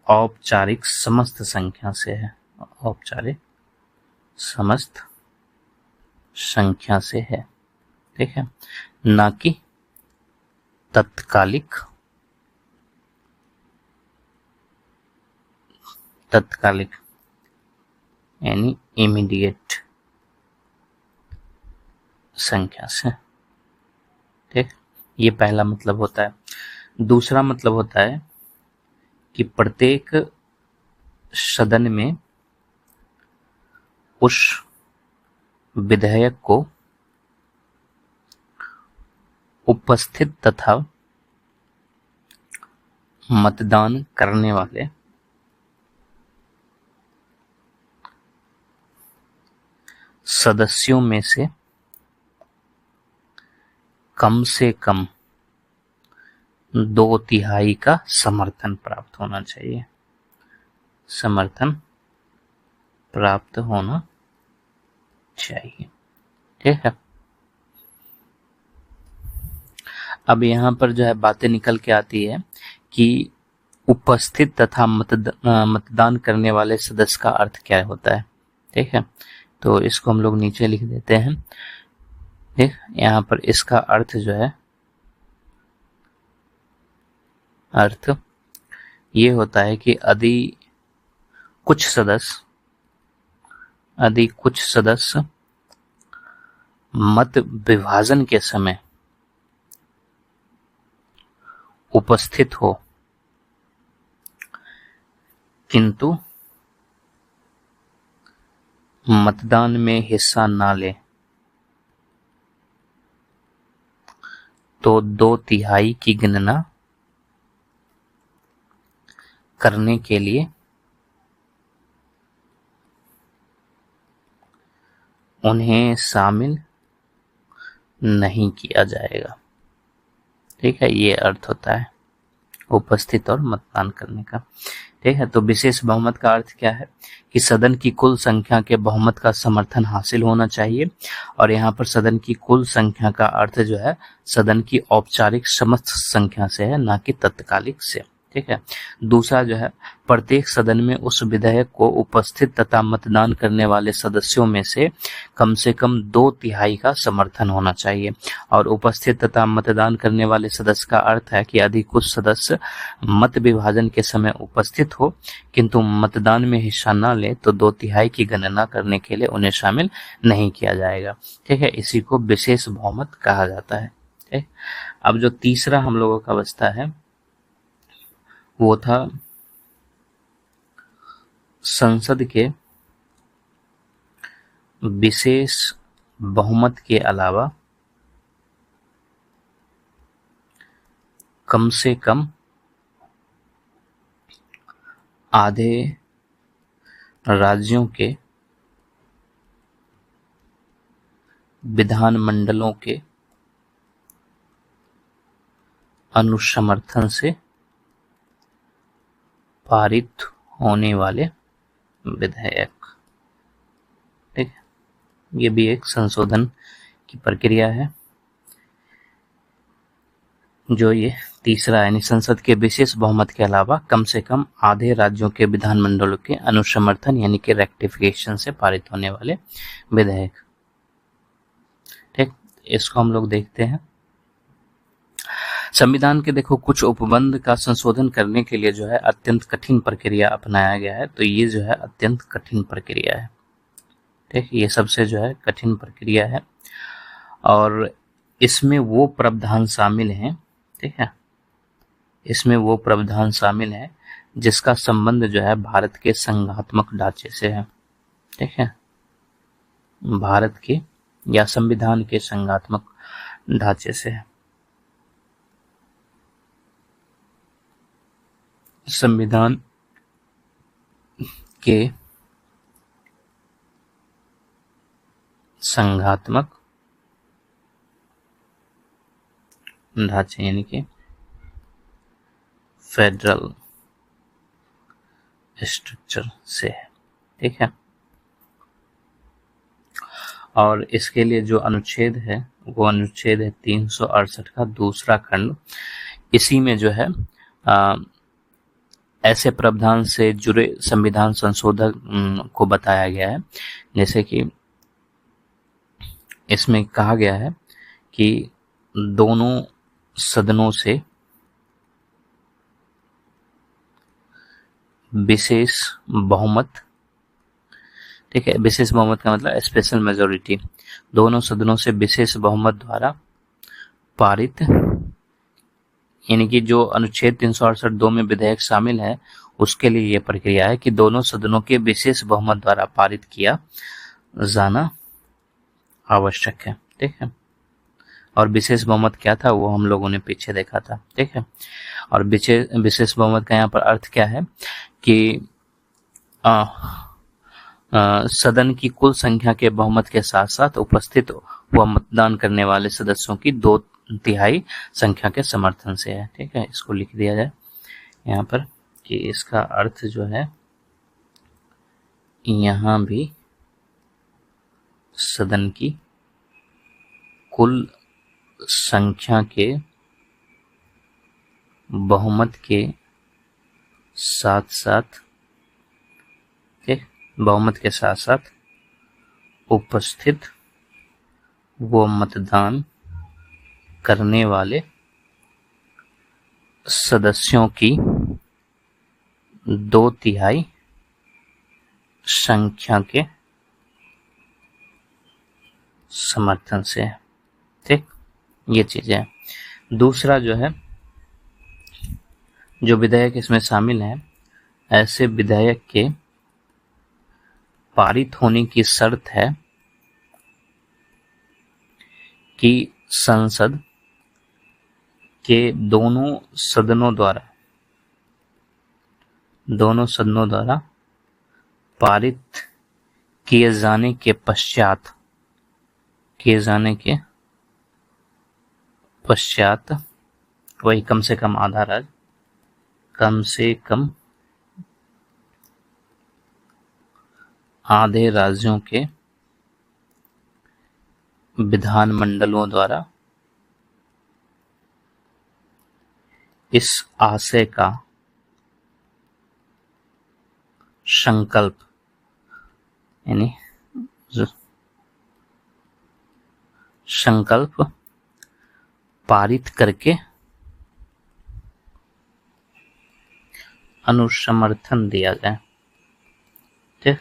औपचारिक समस्त संख्या से है, औपचारिक समस्त संख्या से है। ठीक है, ना कि तत्कालिक यानी इमीडिएट संख्या से। ठीक, ये पहला मतलब होता है। दूसरा मतलब होता है कि प्रत्येक सदन में उस विधेयक को उपस्थित तथा मतदान करने वाले सदस्यों में से कम 2/3 का समर्थन प्राप्त होना चाहिए। समर्थन प्राप्त होना चाहिए। ठीक है, अब यहाँ पर जो है बातें निकल के आती है कि उपस्थित तथा मतदान करने वाले सदस्य का अर्थ क्या होता है। ठीक है, तो इसको हम लोग नीचे लिख देते हैं। ठीक, यहाँ पर इसका अर्थ जो है, अर्थ ये होता है कि यदि कुछ सदस्य मत विभाजन के समय उपस्थित हो किंतु मतदान में हिस्सा ना ले, तो 2/3 की गणना करने के लिए उन्हें शामिल नहीं किया जाएगा। ठीक है, ये अर्थ होता है उपस्थित और मतदान करने का। ठीक है, तो विशेष बहुमत का अर्थ क्या है कि सदन की कुल संख्या के बहुमत का समर्थन हासिल होना चाहिए। और यहाँ पर सदन की कुल संख्या का अर्थ जो है सदन की औपचारिक समस्त संख्या से है, ना कि तत्कालिक से। ठीक है, दूसरा जो है प्रत्येक सदन में उस विधेयक को उपस्थित तथा मतदान करने वाले सदस्यों में से कम 2/3 का समर्थन होना चाहिए। और उपस्थित तथा मतदान करने वाले सदस्य का अर्थ है कि यदि कुछ सदस्य मत विभाजन के समय उपस्थित हो किंतु मतदान में हिस्सा न ले, तो 2/3 की गणना करने के लिए उन्हें शामिल नहीं किया जाएगा। ठीक है, इसी को विशेष बहुमत कहा जाता है। ठीक, अब जो तीसरा हम लोगों का बचता है वो था संसद के विशेष बहुमत के अलावा कम से कम आधे राज्यों के विधानमंडलों के अनुसमर्थन से पारित होने वाले विधेयक। ठीक, ये भी एक संशोधन की प्रक्रिया है जो ये तीसरा यानी संसद के विशेष बहुमत के अलावा कम से कम आधे राज्यों के विधानमंडलों के अनुसमर्थन यानी कि रेक्टिफिकेशन से पारित होने वाले विधेयक। ठीक, इसको हम लोग देखते हैं। संविधान के देखो कुछ उपबंध का संशोधन करने के लिए जो है अत्यंत कठिन प्रक्रिया अपनाया गया है। तो ये जो है अत्यंत कठिन प्रक्रिया है। ठीक, ये सबसे जो है कठिन प्रक्रिया है और इसमें वो प्रावधान शामिल हैं। ठीक है, इसमें वो प्रावधान शामिल है जिसका संबंध जो है भारत के संघात्मक ढांचे से है। ठीक है, भारत के या संविधान के संघात्मक ढांचे से है। संविधान के संघात्मक ढांचे यानी कि फेडरल स्ट्रक्चर से है। ठीक है, और इसके लिए जो अनुच्छेद है वो अनुच्छेद है 368 का दूसरा खंड। इसी में जो है ऐसे प्रावधान से जुड़े संविधान संशोधन को बताया गया है। जैसे कि इसमें कहा गया है कि दोनों सदनों से विशेष बहुमत, ठीक है, विशेष बहुमत का मतलब स्पेशल मेजोरिटी, दोनों सदनों से विशेष बहुमत द्वारा पारित, यानी कि जो अनुच्छेद 368(2) में विधेयक शामिल है उसके लिए यह प्रक्रिया है कि दोनों सदनों के विशेष बहुमत द्वारा पारित किया जाना आवश्यक है, ठीक है। और विशेष बहुमत क्या था वो हम लोगों ने पीछे देखा था, ठीक है। और विशेष बहुमत का यहाँ पर अर्थ क्या है कि सदन की कुल संख्या के बहुमत के साथ साथ उपस्थित व मतदान करने वाले सदस्यों की 2/3 संख्या के समर्थन से है, ठीक है। इसको लिख दिया जाए यहाँ पर कि इसका अर्थ जो है यहाँ भी सदन की कुल संख्या के बहुमत के साथ साथ, ठीक, बहुमत के साथ साथ उपस्थित व मतदान करने वाले सदस्यों की 2/3 संख्या के समर्थन से है, ठीक, ये चीज है। दूसरा जो है, जो विधेयक इसमें शामिल है, ऐसे विधेयक के पारित होने की शर्त है कि संसद के दोनों सदनों द्वारा पारित किए जाने के पश्चात वही कम से कम आधे राज्यों के विधानमंडलों द्वारा इस आशय का संकल्प, यानी संकल्प पारित करके अनुसमर्थन दिया जाए, ठीक,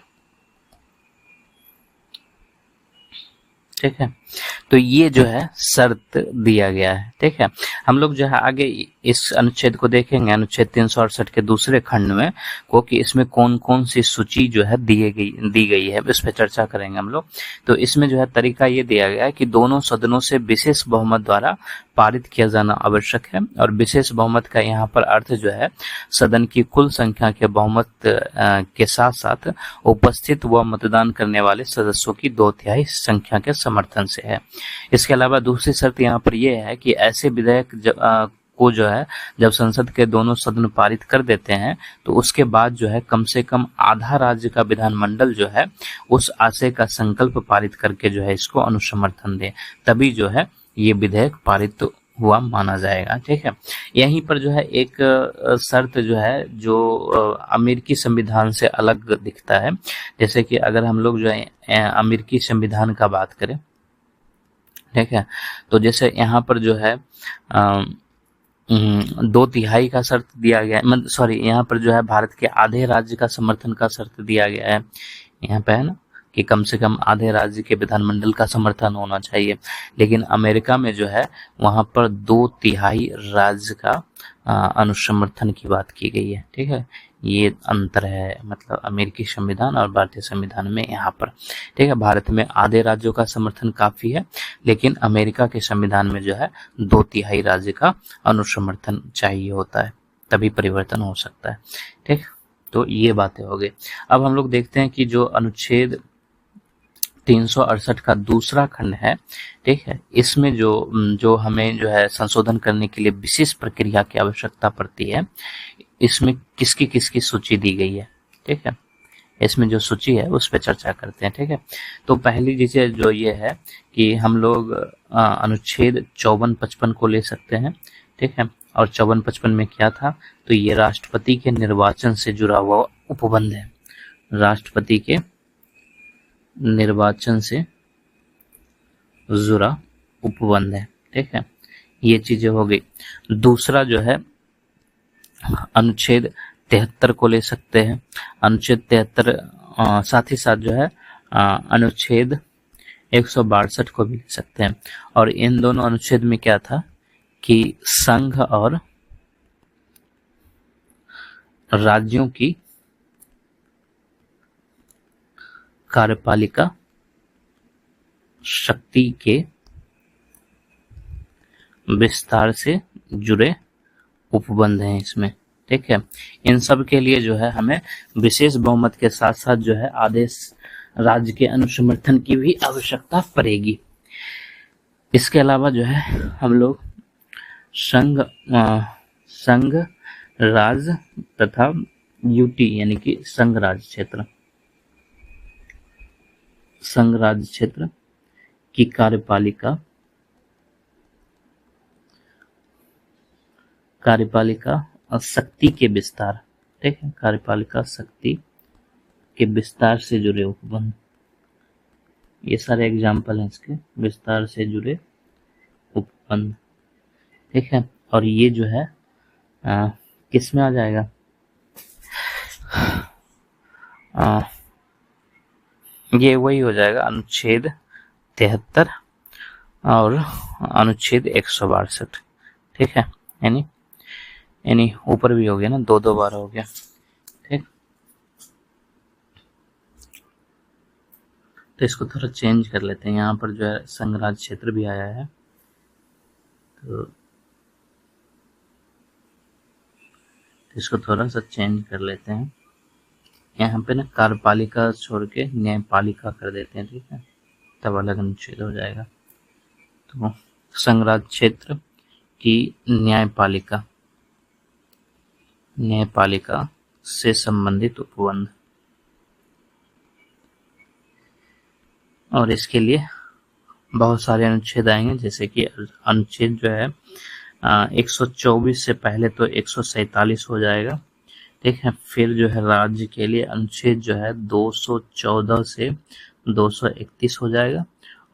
ठीक है। तो ये जो है शर्त दिया गया है, ठीक है। हम लोग जो है आगे इस अनुच्छेद को देखेंगे, अनुच्छेद 368 के दूसरे खंड में को, कि इसमें कौन कौन सी सूची जो है दी गई है, इस पर चर्चा करेंगे हम लोग। तो इसमें जो है तरीका ये दिया गया है कि दोनों सदनों से विशेष बहुमत द्वारा पारित किया जाना आवश्यक है। और विशेष बहुमत का यहाँ पर अर्थ जो है सदन की कुल संख्या के बहुमत के साथ साथ उपस्थित व मतदान करने वाले सदस्यों की 2/3 संख्या के समर्थन से है। इसके अलावा दूसरी शर्त यहाँ पर यह है कि ऐसे विधेयक को जो है जब संसद के दोनों सदन पारित कर देते हैं तो उसके बाद जो है कम से कम आधा राज्य का विधानमंडल जो है उस आशय का संकल्प पारित करके जो है इसको अनुसमर्थन दे, तभी जो है ये विधेयक पारित हुआ माना जाएगा, ठीक है। यहीं पर जो है एक शर्त जो है जो अमेरिकी संविधान से अलग दिखता है। जैसे कि अगर हम लोग जो है अमेरिकी संविधान का बात करें, ठीक है, तो जैसे यहाँ पर जो है 2/3 का शर्त दिया गया है, सॉरी, यहाँ पर जो है भारत के आधे राज्य का समर्थन का शर्त दिया गया है, यहाँ पे है ना कि कम से कम आधे राज्य के विधानमंडल का समर्थन होना चाहिए। लेकिन अमेरिका में जो है वहां पर 2/3 राज्य का अनुसमर्थन की बात की गई है, ठीक है। ये अंतर है, मतलब अमेरिकी संविधान और भारतीय संविधान में यहाँ पर, ठीक है। भारत में आधे राज्यों का समर्थन काफी है, लेकिन अमेरिका के संविधान में जो है 2/3 राज्य का अनुसमर्थन चाहिए होता है, तभी परिवर्तन हो सकता है, ठीक। तो ये बातें हो गई। अब हम लोग देखते हैं कि जो अनुच्छेद 368 का दूसरा खंड है, ठीक है, इसमें जो हमें जो है संशोधन करने के लिए विशेष प्रक्रिया की आवश्यकता पड़ती है, इसमें किसकी किसकी सूची दी गई है, ठीक है। इसमें जो सूची है उस पर चर्चा करते हैं, ठीक है। तो पहली चीज जो ये है कि हम लोग अनुच्छेद 54-55 को ले सकते हैं, ठीक है। और 54-55 में क्या था, तो ये राष्ट्रपति के निर्वाचन से जुड़ा हुआ उपबंध है, राष्ट्रपति के निर्वाचन से जुड़ा उपबंध है। ठीक है, ये चीजें हो गई। दूसरा जो है अनुच्छेद 73 को ले सकते हैं। अनुच्छेद 73 साथ ही साथ जो है अनुच्छेद 162 को भी ले सकते हैं। और इन दोनों अनुच्छेद में क्या था कि संघ और राज्यों की कार्यपालिका शक्ति के विस्तार से जुड़े उपबंध हैं इसमें। ठीक है, इन सब के लिए जो है हमें विशेष बहुमत के साथ साथ जो है आदेश राज्य के अनुसमर्थन की भी आवश्यकता पड़ेगी। इसके अलावा जो है हम लोग संघ राज्य तथा यूटी यानी कि संघ राज्य क्षेत्र की कार्यपालिका शक्ति के विस्तार। ठीक है, कार्यपालिका शक्ति के विस्तार से जुड़े उपबंध, ये सारे एग्जाम्पल हैं इसके, विस्तार से जुड़े उपबंध। ठीक है, और ये जो है किस में आ जाएगा, ये वही हो जाएगा अनुच्छेद 73 और अनुच्छेद 162। ठीक है, यानी ऊपर भी हो गया ना, दो बार हो गया। ठीक, तो इसको थोड़ा चेंज कर लेते हैं। यहाँ पर जो है संघ राज्य क्षेत्र भी आया है, तो इसको थोड़ा सा चेंज कर लेते हैं। यहाँ पे ना कार्यपालिका छोड़ के न्यायपालिका कर देते हैं। ठीक है, तब अलग अनुच्छेद हो जाएगा। तो संघ राज्य क्षेत्र की न्यायपालिका से संबंधित उपबंध, और इसके लिए बहुत सारे अनुच्छेद आएंगे, जैसे कि अनुच्छेद जो है 124 से पहले तो 147 हो जाएगा। ठीक है, फिर जो है राज्य के लिए अनुच्छेद जो है 214 से 231 हो जाएगा,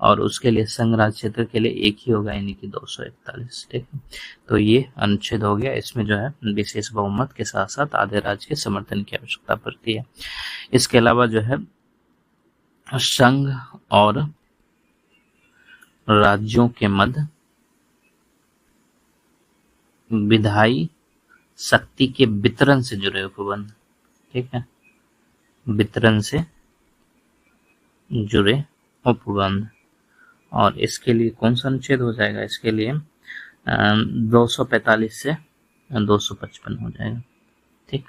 और उसके लिए संघ राज्य क्षेत्र के लिए एक ही होगा, यानी कि 241। ठीक है, तो ये अनुच्छेद हो गया। इसमें जो है विशेष बहुमत के साथ साथ आधे राज्य के समर्थन की आवश्यकता पड़ती है। इसके अलावा जो है संघ और राज्यों के मध्य विधायी शक्ति के वितरण से जुड़े उपबंध। ठीक है, वितरण से जुड़े उपबंध, और इसके लिए कौन सा अनुच्छेद हो जाएगा, इसके लिए 245 से 255 हो जाएगा। ठीक,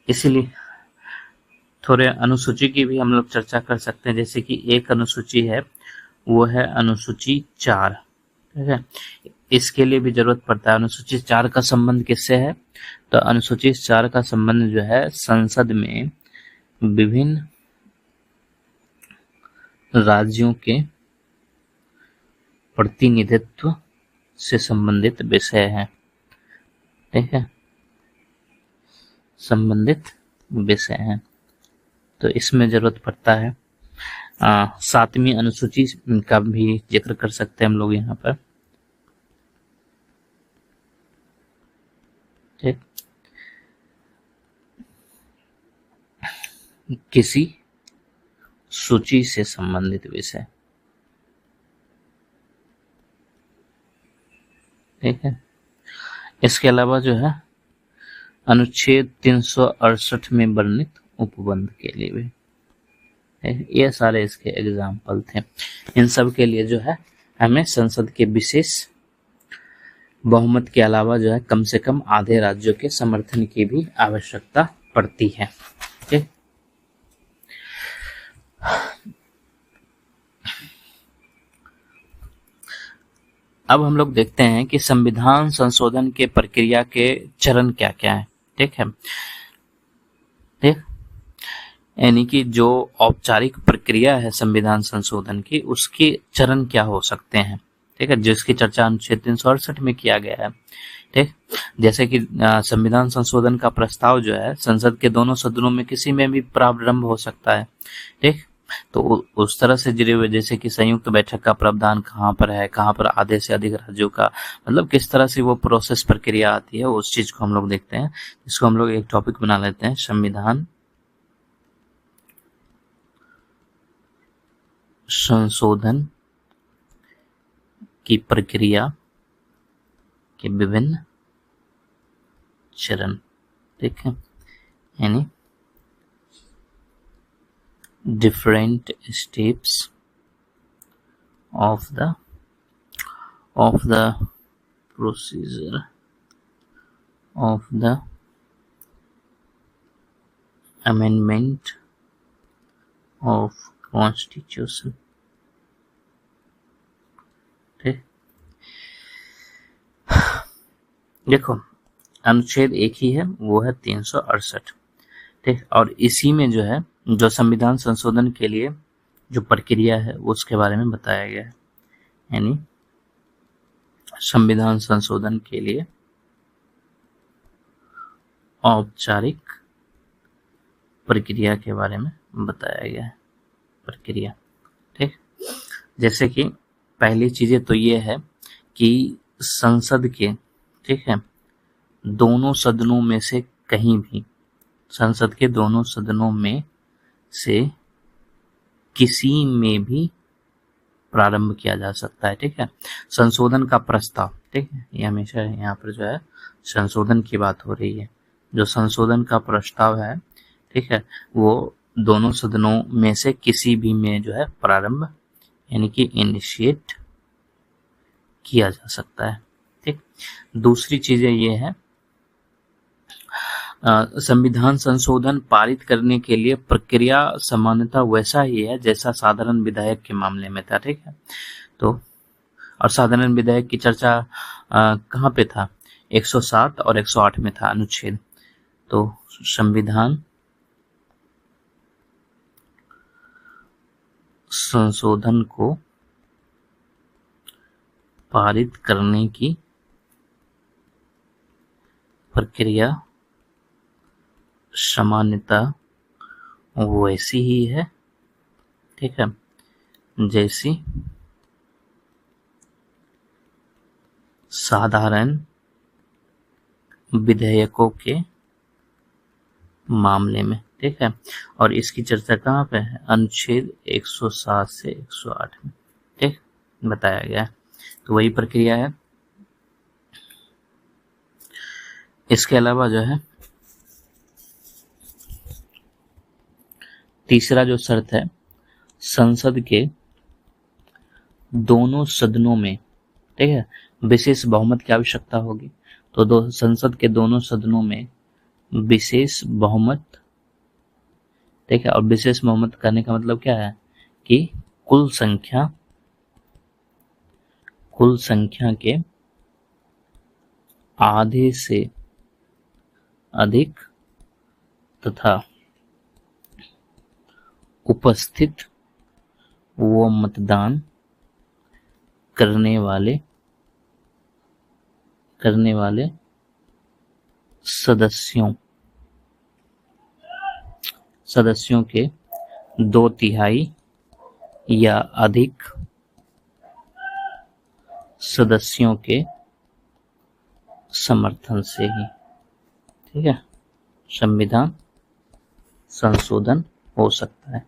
इसीलिए थोड़े अनुसूची की भी हम लोग चर्चा कर सकते हैं। जैसे कि एक अनुसूची है, वो है अनुसूची 4। ठीक है, इसके लिए भी जरूरत पड़ता है। अनुसूची 4 का संबंध किससे है, तो अनुसूची 4 का संबंध जो है संसद में विभिन्न राज्यों के प्रतिनिधित्व से संबंधित विषय है। ठीक है, संबंधित विषय है, तो इसमें जरूरत पड़ता है। 7वीं अनुसूची का भी जिक्र कर सकते हैं हम लोग यहाँ पर। ठीक, किसी सूची से संबंधित विषय। ठीक है, इसके अलावा जो है अनुच्छेद 368 में वर्णित उपबंध के लिए भी, ये सारे इसके एग्जाम्पल थे। इन सब के लिए जो है हमें संसद के विशेष बहुमत के अलावा जो है कम से कम आधे राज्यों के समर्थन की भी आवश्यकता पड़ती है। ठीक, अब हम लोग देखते हैं कि संविधान संशोधन के प्रक्रिया के चरण क्या क्या है। ठीक है, ठीक, यानी कि जो औपचारिक प्रक्रिया है संविधान संशोधन की, उसके चरण क्या हो सकते हैं। ठीक है, जिसकी चर्चा अनुच्छेद 368 में किया गया है। ठीक, जैसे कि संविधान संशोधन का प्रस्ताव जो है संसद के दोनों सदनों में किसी में भी प्रारंभ हो सकता है। ठीक, तो उस तरह से जुड़े हुए, जैसे कि संयुक्त बैठक का प्रावधान कहाँ पर है, कहाँ पर आधे से अधिक राज्यों का, मतलब किस तरह से वो प्रोसेस प्रक्रिया आती है, उस चीज को हम लोग देखते हैं। इसको हम लोग एक टॉपिक बना लेते हैं, संविधान संशोधन की प्रक्रिया के विभिन्न चरण। ठीक है, यानी different steps of the procedure of the amendment of constitution। ठीक, देखो अनुच्छेद एक ही है, वो है 368। ठीक, और इसी में जो है, जो संविधान संशोधन के लिए जो प्रक्रिया है उसके बारे में बताया गया है, यानी संविधान संशोधन के लिए औपचारिक प्रक्रिया के बारे में बताया गया है, प्रक्रिया। ठीक, जैसे कि पहली चीजें तो ये है कि संसद के, ठीक है, दोनों सदनों में से कहीं भी, संसद के दोनों सदनों में से किसी में भी प्रारंभ किया जा सकता है। ठीक है, संशोधन का प्रस्ताव, ठीक है, ये हमेशा यहाँ पर जो है संशोधन की बात हो रही है। जो संशोधन का प्रस्ताव है, ठीक है, वो दोनों सदनों में से किसी भी में जो है प्रारंभ, यानी कि इनिशिएट किया जा सकता है। ठीक, दूसरी चीजें ये है, संविधान संशोधन पारित करने के लिए प्रक्रिया सामान्यतः वैसा ही है जैसा साधारण विधायक के मामले में था। ठीक है, तो और साधारण विधायक की चर्चा कहाँ पे था, 107 और 108 में था अनुच्छेद। तो संविधान संशोधन को पारित करने की प्रक्रिया सामान्यतः वैसी ही है, ठीक है, जैसी साधारण विधेयकों के मामले में। ठीक है, और इसकी चर्चा कहाँ पे है, अनुच्छेद 107 से 108 में, ठीक, बताया गया है। तो वही प्रक्रिया है। इसके अलावा जो है तीसरा जो शर्त है, संसद के दोनों सदनों में, ठीक है, विशेष बहुमत की आवश्यकता होगी। तो संसद के दोनों सदनों में विशेष बहुमत, ठीक है, और विशेष बहुमत करने का मतलब क्या है कि कुल संख्या के आधे से अधिक तथा उपस्थित वो मतदान करने वाले सदस्यों के 2/3 या अधिक सदस्यों के समर्थन से ही, ठीक है, संविधान संशोधन हो सकता है।